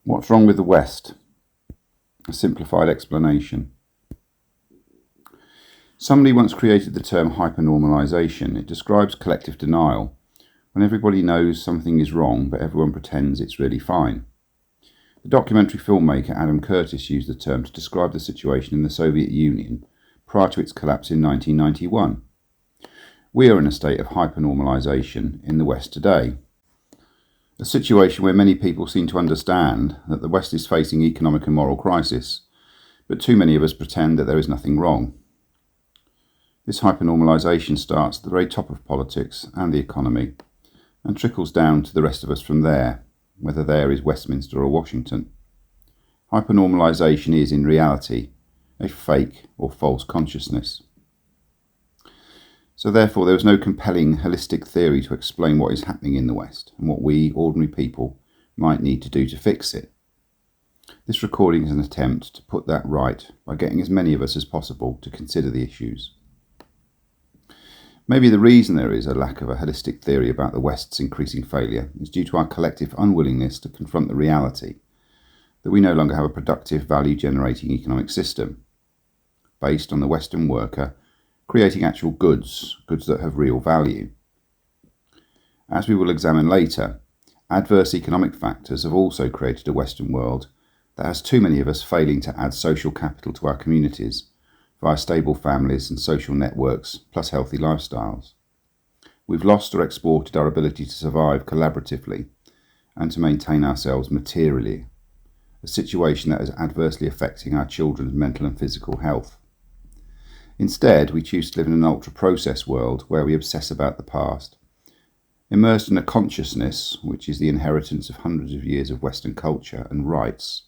What's wrong with the West? A simplified explanation. Somebody once created the term hypernormalization. It describes collective denial, when everybody knows something is wrong but everyone pretends it's really fine. The documentary filmmaker Adam Curtis used the term to describe the situation in the Soviet Union prior to its collapse in 1991. We are in a state of hypernormalization in the West today. A situation where many people seem to understand that the West is facing economic and moral crisis, but too many of us pretend that there is nothing wrong. This hypernormalization starts at the very top of politics and the economy, and trickles down to the rest of us from there, whether there is Westminster or Washington. Hypernormalization is, in reality, a fake or false consciousness. So therefore there is no compelling holistic theory to explain what is happening in the West and what we, ordinary people, might need to do to fix it. This recording is an attempt to put that right by getting as many of us as possible to consider the issues. Maybe the reason there is a lack of a holistic theory about the West's increasing failure is due to our collective unwillingness to confront the reality that we no longer have a productive, value-generating economic system based on the Western worker creating actual goods that have real value. As we will examine later, adverse economic factors have also created a Western world that has too many of us failing to add social capital to our communities via stable families and social networks plus healthy lifestyles. We've lost or exported our ability to survive collaboratively and to maintain ourselves materially, a situation that is adversely affecting our children's mental and physical health. Instead, we choose to live in an ultra-processed world where we obsess about the past, immersed in a consciousness which is the inheritance of hundreds of years of Western culture and rights.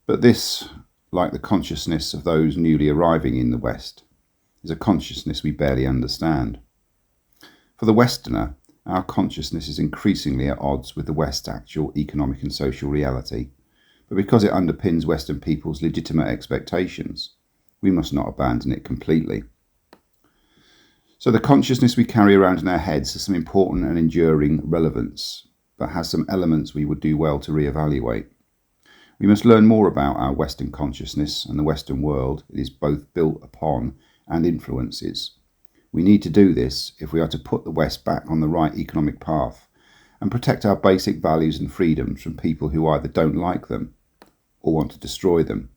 But this, like the consciousness of those newly arriving in the West, is a consciousness we barely understand. For the Westerner, our consciousness is increasingly at odds with the West's actual economic and social reality, but because it underpins Western people's legitimate expectations, we must not abandon it completely. So the consciousness we carry around in our heads has some important and enduring relevance, but has some elements we would do well to reevaluate. We must learn more about our Western consciousness and the Western world it is both built upon and influences. We need to do this if we are to put the West back on the right economic path and protect our basic values and freedoms from people who either don't like them or want to destroy them.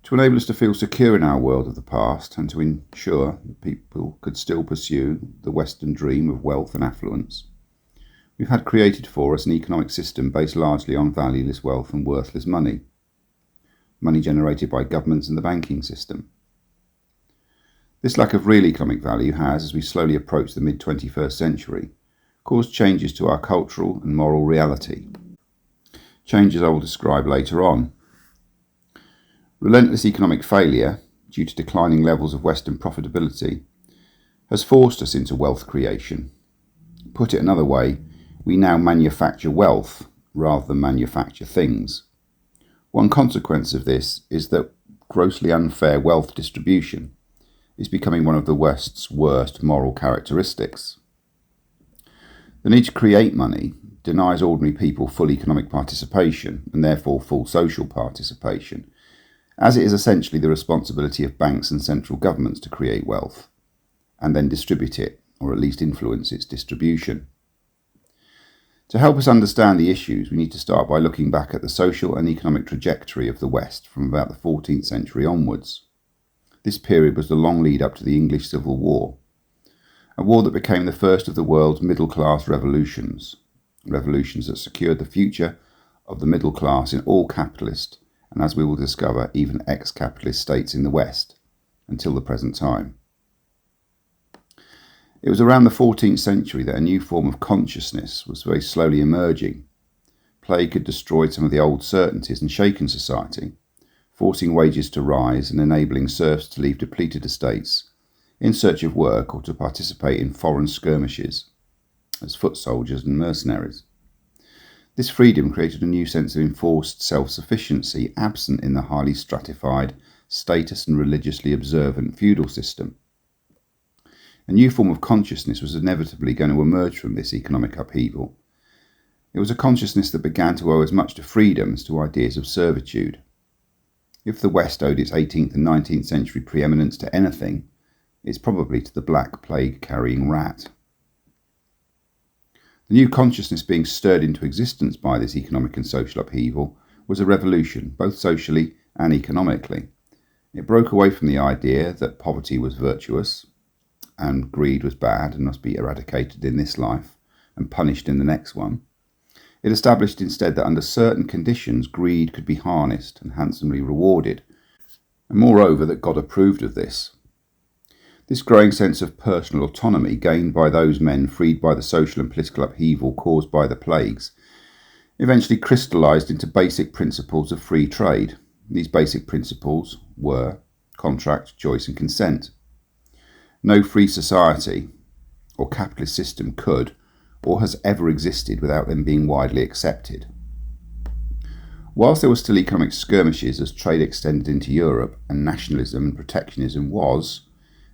To enable us to feel secure in our world of the past and to ensure that people could still pursue the Western dream of wealth and affluence, we've had created for us an economic system based largely on valueless wealth and worthless money generated by governments and the banking system. This lack of real economic value has, as we slowly approach the mid-21st century, caused changes to our cultural and moral reality. Changes I will describe later on. Relentless economic failure, due to declining levels of Western profitability, has forced us into wealth creation. Put it another way, we now manufacture wealth rather than manufacture things. One consequence of this is that grossly unfair wealth distribution is becoming one of the West's worst moral characteristics. The need to create money denies ordinary people full economic participation and therefore full social participation, as it is essentially the responsibility of banks and central governments to create wealth and then distribute it, or at least influence its distribution. To help us understand the issues, we need to start by looking back at the social and economic trajectory of the West from about the 14th century onwards. This period was the long lead up to the English Civil War, a war that became the first of the world's middle-class revolutions that secured the future of the middle class in all capitalist and, as we will discover, even ex-capitalist states in the West, until the present time. It was around the 14th century that a new form of consciousness was very slowly emerging. Plague had destroyed some of the old certainties and shaken society, forcing wages to rise and enabling serfs to leave depleted estates in search of work or to participate in foreign skirmishes as foot soldiers and mercenaries. This freedom created a new sense of enforced self-sufficiency absent in the highly stratified, status and religiously observant feudal system. A new form of consciousness was inevitably going to emerge from this economic upheaval, It was a consciousness that began to owe as much to freedom as to ideas of servitude. If the West owed its 18th and 19th century preeminence to anything, it's probably to the Black Plague-carrying rat. The new consciousness being stirred into existence by this economic and social upheaval was a revolution, both socially and economically. It broke away from the idea that poverty was virtuous and greed was bad and must be eradicated in this life and punished in the next one. It established instead that under certain conditions greed could be harnessed and handsomely rewarded, and moreover that God approved of this. This growing sense of personal autonomy gained by those men freed by the social and political upheaval caused by the plagues eventually crystallised into basic principles of free trade. These basic principles were contract, choice and consent. No free society or capitalist system could or has ever existed without them being widely accepted. Whilst there were still economic skirmishes as trade extended into Europe and nationalism and protectionism was,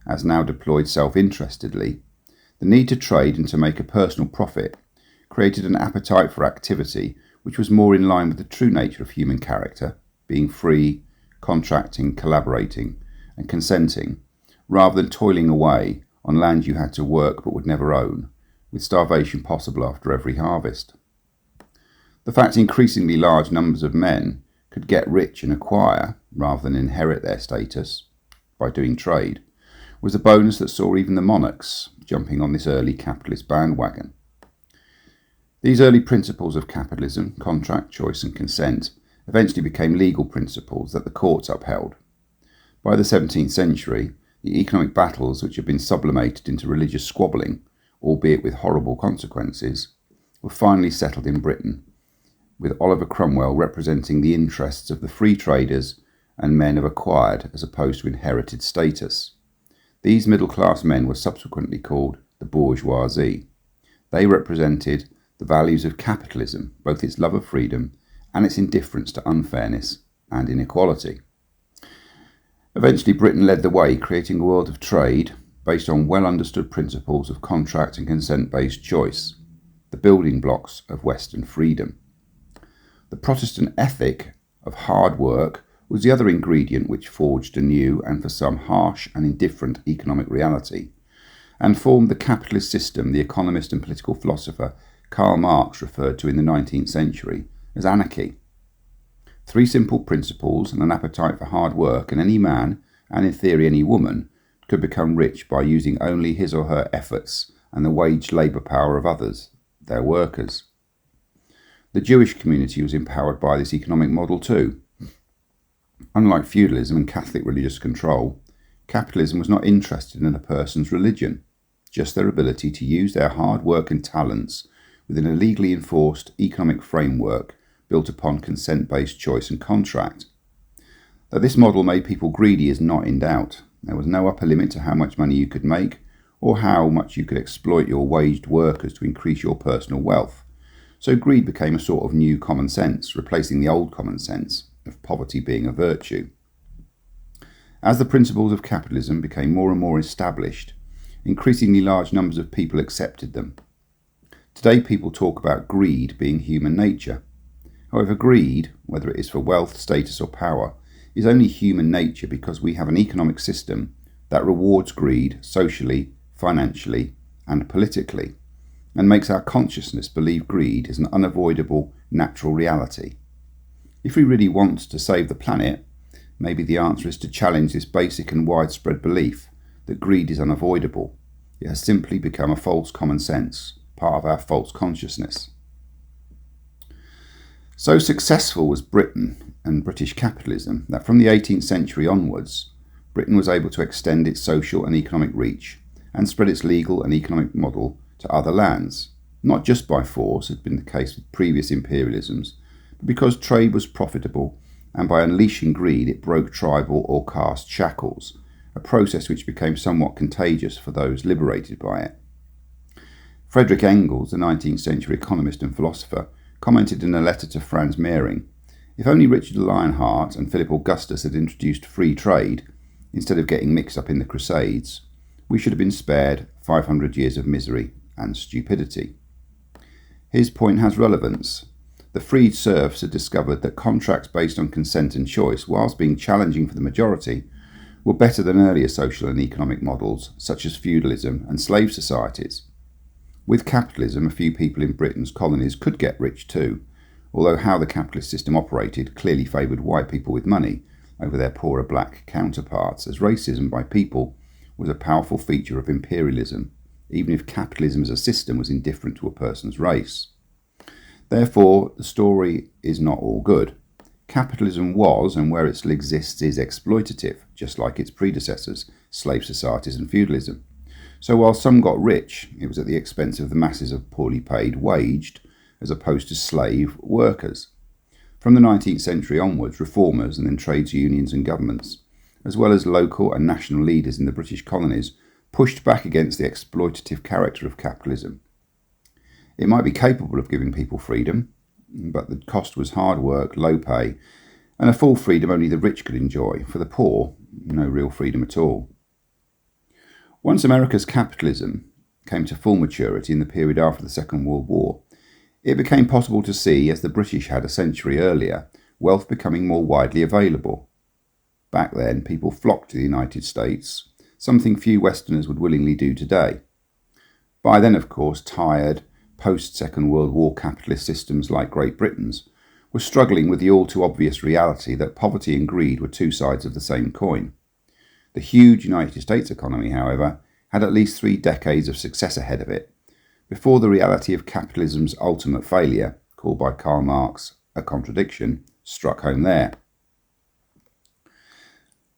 as now deployed self-interestedly, the need to trade and to make a personal profit created an appetite for activity which was more in line with the true nature of human character, being free, contracting, collaborating and consenting, rather than toiling away on land you had to work but would never own, with starvation possible after every harvest. The fact increasingly large numbers of men could get rich and acquire, rather than inherit their status, by doing trade, was a bonus that saw even the monarchs jumping on this early capitalist bandwagon. These early principles of capitalism, contract, choice and consent, eventually became legal principles that the courts upheld. By the 17th century, the economic battles which had been sublimated into religious squabbling, albeit with horrible consequences, were finally settled in Britain, with Oliver Cromwell representing the interests of the free traders and men of acquired as opposed to inherited status. These middle-class men were subsequently called the bourgeoisie. They represented the values of capitalism, both its love of freedom and its indifference to unfairness and inequality. Eventually, Britain led the way, creating a world of trade based on well-understood principles of contract and consent-based choice, the building blocks of Western freedom. The Protestant ethic of hard work was the other ingredient which forged a new and for some harsh and indifferent economic reality, and formed the capitalist system the economist and political philosopher Karl Marx referred to in the 19th century as anarchy. 3 simple principles and an appetite for hard work, and any man, and in theory any woman, could become rich by using only his or her efforts and the wage labour power of others, their workers. The Jewish community was empowered by this economic model too. Unlike feudalism and Catholic religious control, capitalism was not interested in a person's religion, just their ability to use their hard work and talents within a legally enforced economic framework built upon consent-based choice and contract. That this model made people greedy is not in doubt. There was no upper limit to how much money you could make or how much you could exploit your waged workers to increase your personal wealth. So greed became a sort of new common sense, replacing the old common sense of poverty being a virtue. As the principles of capitalism became more and more established, increasingly large numbers of people accepted them. Today people talk about greed being human nature. However, greed, whether it is for wealth, status or power, is only human nature because we have an economic system that rewards greed socially, financially and politically, and makes our consciousness believe greed is an unavoidable natural reality. If we really want to save the planet, maybe the answer is to challenge this basic and widespread belief that greed is unavoidable. It has simply become a false common sense, part of our false consciousness. So successful was Britain and British capitalism that from the 18th century onwards, Britain was able to extend its social and economic reach and spread its legal and economic model to other lands, not just by force, as had been the case with previous imperialisms, but because trade was profitable, and by unleashing greed it broke tribal or caste shackles, a process which became somewhat contagious for those liberated by it. Friedrich Engels, the 19th century economist and philosopher, commented in a letter to Franz Mehring, "If only Richard Lionheart and Philip Augustus had introduced free trade, instead of getting mixed up in the Crusades, we should have been spared 500 years of misery and stupidity." His point has relevance. The freed serfs had discovered that contracts based on consent and choice, whilst being challenging for the majority, were better than earlier social and economic models such as feudalism and slave societies. With capitalism, a few people in Britain's colonies could get rich too, although how the capitalist system operated clearly favoured white people with money over their poorer black counterparts, as racism by people was a powerful feature of imperialism, even if capitalism as a system was indifferent to a person's race. Therefore, the story is not all good. Capitalism was, and where it still exists, is exploitative, just like its predecessors, slave societies and feudalism. So while some got rich, it was at the expense of the masses of poorly paid, waged, as opposed to slave workers. From the 19th century onwards, reformers and then trades unions and governments, as well as local and national leaders in the British colonies, pushed back against the exploitative character of capitalism. It might be capable of giving people freedom, but the cost was hard work, low pay, and a full freedom only the rich could enjoy. For the poor, no real freedom at all. Once America's capitalism came to full maturity in the period after the Second World War, it became possible to see, as the British had a century earlier, wealth becoming more widely available. Back then, people flocked to the United States, something few Westerners would willingly do today. By then, of course, tired, post-Second World War capitalist systems like Great Britain's were struggling with the all-too-obvious reality that poverty and greed were two sides of the same coin. The huge United States economy, however, had at least 3 decades of success ahead of it, before the reality of capitalism's ultimate failure, called by Karl Marx a contradiction, struck home there.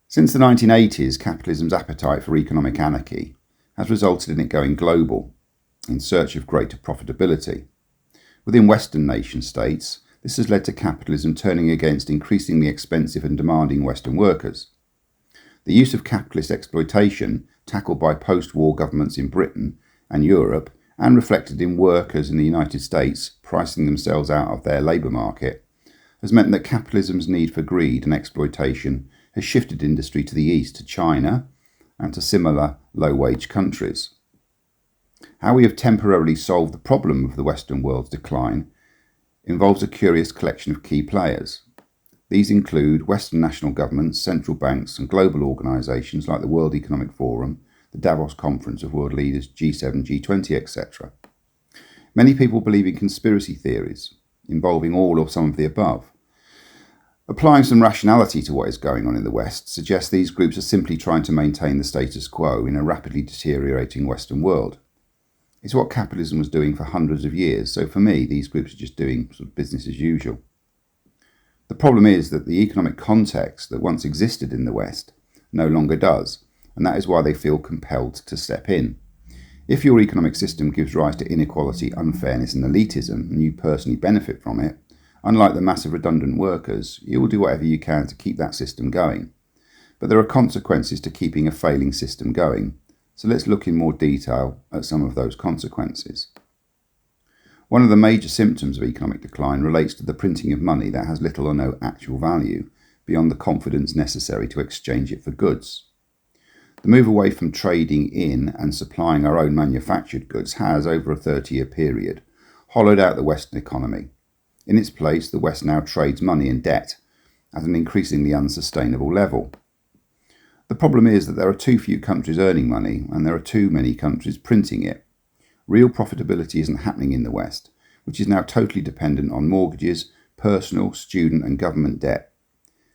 Since the 1980s, capitalism's appetite for economic anarchy has resulted in it going global, in search of greater profitability. Within Western nation-states, this has led to capitalism turning against increasingly expensive and demanding Western workers. The use of capitalist exploitation, tackled by post-war governments in Britain and Europe, and reflected in workers in the United States pricing themselves out of their labour market, has meant that capitalism's need for greed and exploitation has shifted industry to the east, to China, and to similar low-wage countries. How we have temporarily solved the problem of the Western world's decline involves a curious collection of key players. These include Western national governments, central banks and global organisations like the World Economic Forum, the Davos Conference of World Leaders, G7, G20, etc. Many people believe in conspiracy theories involving all or some of the above. Applying some rationality to what is going on in the West suggests these groups are simply trying to maintain the status quo in a rapidly deteriorating Western world. It's what capitalism was doing for hundreds of years, so for me, these groups are just doing sort of business as usual. The problem is that the economic context that once existed in the West no longer does, and that is why they feel compelled to step in. If your economic system gives rise to inequality, unfairness and elitism, and you personally benefit from it, unlike the massive redundant workers, you will do whatever you can to keep that system going. But there are consequences to keeping a failing system going, so let's look in more detail at some of those consequences. One of the major symptoms of economic decline relates to the printing of money that has little or no actual value beyond the confidence necessary to exchange it for goods. The move away from trading in and supplying our own manufactured goods has, over a 30-year period, hollowed out the Western economy. In its place, the West now trades money and debt at an increasingly unsustainable level. The problem is that there are too few countries earning money and there are too many countries printing it. Real profitability isn't happening in the West, which is now totally dependent on mortgages, personal, student and government debt.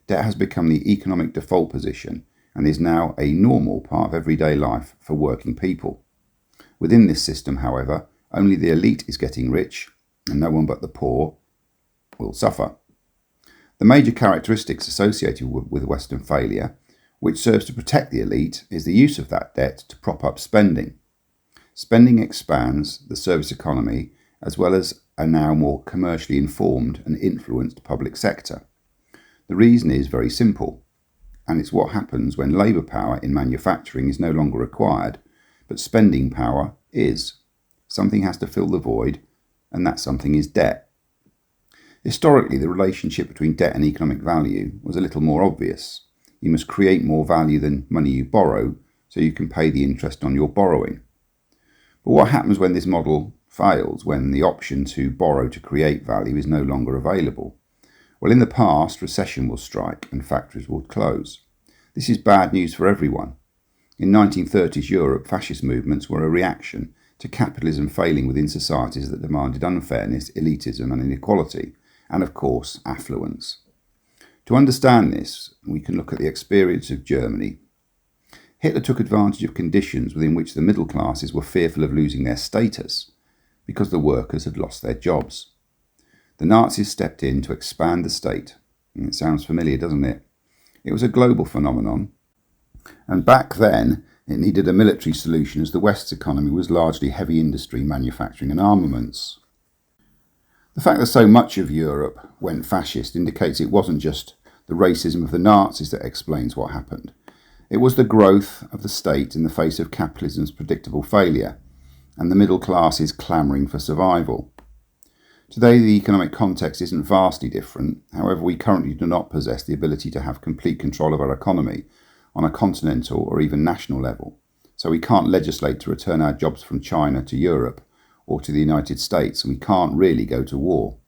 Debt has become the economic default position and is now a normal part of everyday life for working people. Within this system, however, only the elite is getting rich and no one but the poor will suffer. The major characteristics associated with Western failure, which serves to protect the elite, is the use of that debt to prop up spending. Spending expands the service economy as well as a now more commercially informed and influenced public sector. The reason is very simple, and it's what happens when labour power in manufacturing is no longer required, but spending power is. Something has to fill the void, and that something is debt. Historically, the relationship between debt and economic value was a little more obvious. You must create more value than money you borrow, so you can pay the interest on your borrowing. But what happens when this model fails when the option to borrow to create value is no longer available. Well, in the past, recession will strike and factories will close. This is bad news for everyone. In 1930s Europe, fascist movements were a reaction to capitalism failing within societies that demanded unfairness, elitism and inequality, and of course, affluence. To understand this, we can look at the experience of Germany. Hitler took advantage of conditions within which the middle classes were fearful of losing their status because the workers had lost their jobs. The Nazis stepped in to expand the state. It sounds familiar, doesn't it? It was a global phenomenon, and back then it needed a military solution as the West's economy was largely heavy industry, manufacturing and armaments. The fact that so much of Europe went fascist indicates it wasn't just the racism of the Nazis that explains what happened. It was the growth of the state in the face of capitalism's predictable failure and the middle classes clamouring for survival. Today the economic context isn't vastly different. However, we currently do not possess the ability to have complete control of our economy on a continental or even national level. So we can't legislate to return our jobs from China to Europe or to the United States, and we can't really go to war.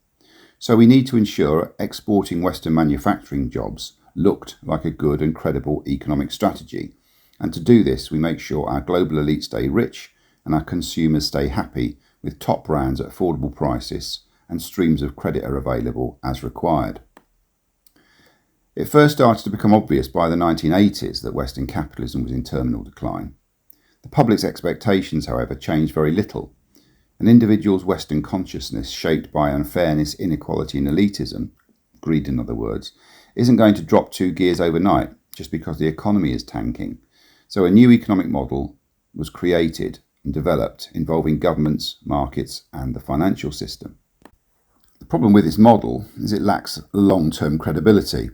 So we need to ensure exporting Western manufacturing jobs looked like a good and credible economic strategy. And to do this, we make sure our global elite stay rich and our consumers stay happy with top brands at affordable prices and streams of credit are available as required. It first started to become obvious by the 1980s that Western capitalism was in terminal decline. The public's expectations, however, changed very little. An individual's Western consciousness, shaped by unfairness, inequality and elitism, greed in other words, isn't going to drop 2 gears overnight just because the economy is tanking. So a new economic model was created and developed involving governments, markets and the financial system. The problem with this model is it lacks long-term credibility.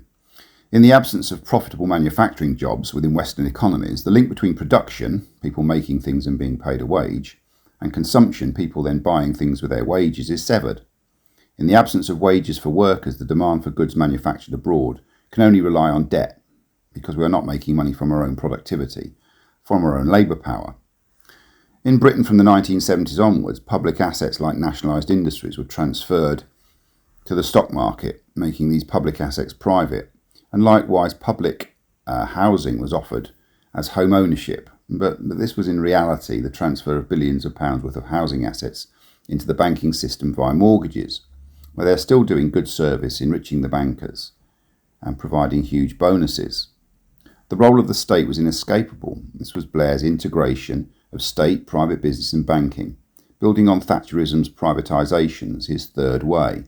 In the absence of profitable manufacturing jobs within Western economies, the link between production, people making things and being paid a wage, and consumption, people then buying things with their wages, is severed. In the absence of wages for workers, the demand for goods manufactured abroad can only rely on debt because we are not making money from our own productivity, from our own labour power. In Britain from the 1970s onwards, public assets like nationalised industries were transferred to the stock market, making these public assets private, and likewise public housing was offered as home ownership, but this was in reality the transfer of billions of pounds worth of housing assets into the banking system via mortgages, where they're still doing good service, enriching the bankers and providing huge bonuses. The role of the state was inescapable. This was Blair's integration of state, private business and banking, building on Thatcherism's privatisations, his third way.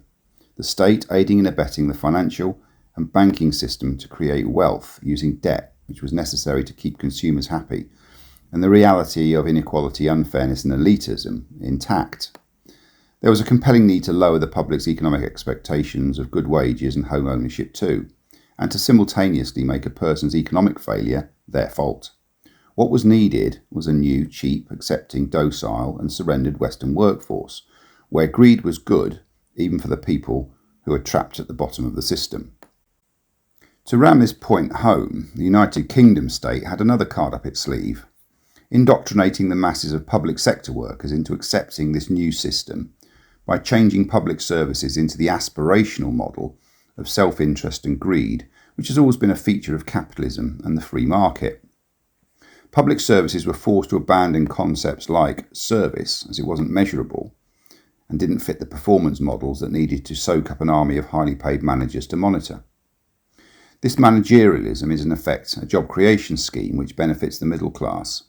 The state aiding and abetting the financial and banking system to create wealth using debt, which was necessary to keep consumers happy, and the reality of inequality, unfairness and elitism intact. There was a compelling need to lower the public's economic expectations of good wages and home ownership too, and to simultaneously make a person's economic failure their fault. What was needed was a new, cheap, accepting, docile and surrendered Western workforce, where greed was good, even for the people who were trapped at the bottom of the system. To ram this point home, the United Kingdom state had another card up its sleeve, indoctrinating the masses of public sector workers into accepting this new system by changing public services into the aspirational model of self-interest and greed, which has always been a feature of capitalism and the free market. Public services were forced to abandon concepts like service, as it wasn't measurable, and didn't fit the performance models that needed to soak up an army of highly paid managers to monitor. This managerialism is in effect a job creation scheme which benefits the middle class,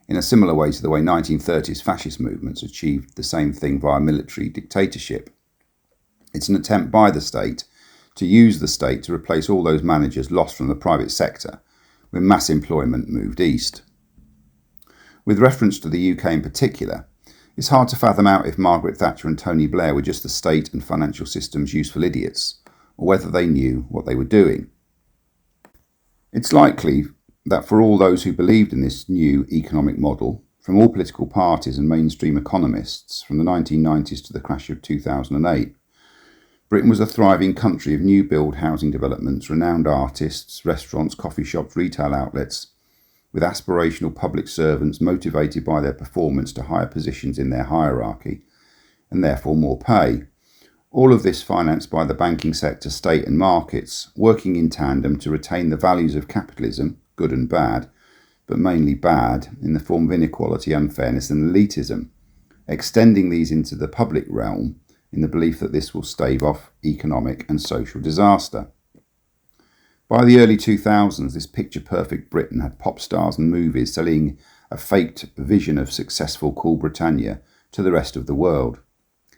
in a similar way to the way 1930s fascist movements achieved the same thing via military dictatorship. It's an attempt by the state to use the state to replace all those managers lost from the private sector when mass employment moved east. With reference to the UK in particular, it's hard to fathom out if Margaret Thatcher and Tony Blair were just the state and financial system's useful idiots, or whether they knew what they were doing. It's likely that for all those who believed in this new economic model, from all political parties and mainstream economists from the 1990s to the crash of 2008, Britain was a thriving country of new build housing developments, renowned artists, restaurants, coffee shops, retail outlets, with aspirational public servants motivated by their performance to higher positions in their hierarchy, and therefore more pay. All of this financed by the banking sector, state and markets, working in tandem to retain the values of capitalism, good and bad, but mainly bad, in the form of inequality, unfairness and elitism, extending these into the public realm in the belief that this will stave off economic and social disaster. By the early 2000s, this picture-perfect Britain had pop stars and movies selling a faked vision of successful cool Britannia to the rest of the world.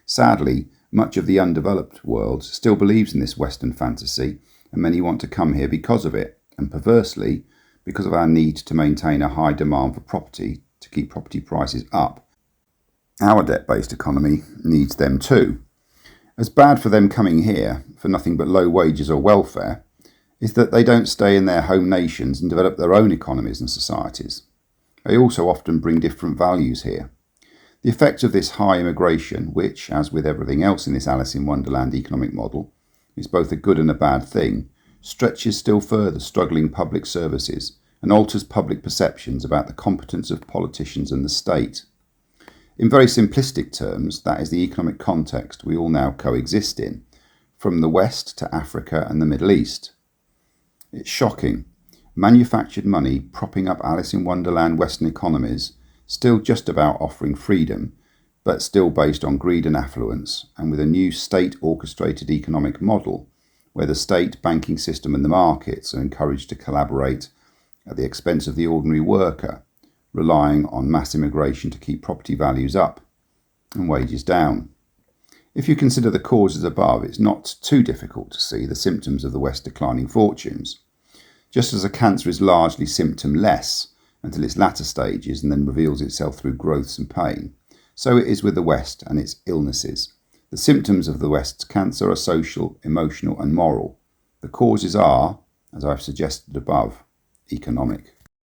Sadly, much of the undeveloped world still believes in this Western fantasy, and many want to come here because of it, and perversely, because of our need to maintain a high demand for property to keep property prices up. Our debt-based economy needs them too. As bad for them coming here for nothing but low wages or welfare is that they don't stay in their home nations and develop their own economies and societies. They also often bring different values here. The effect of this high immigration, which, as with everything else in this Alice in Wonderland economic model, is both a good and a bad thing, stretches still further struggling public services and alters public perceptions about the competence of politicians and the state. In very simplistic terms, that is the economic context we all now coexist in, from the West to Africa and the Middle East. It's shocking. Manufactured money propping up Alice in Wonderland Western economies, still just about offering freedom, but still based on greed and affluence, and with a new state-orchestrated economic model where the state, banking system and the markets are encouraged to collaborate at the expense of the ordinary worker, relying on mass immigration to keep property values up and wages down. If you consider the causes above, it's not too difficult to see the symptoms of the West's declining fortunes. Just as a cancer is largely symptomless until its latter stages and then reveals itself through growths and pain, so it is with the West and its illnesses. The symptoms of the West's cancer are social, emotional and moral. The causes are, as I've suggested above, economic.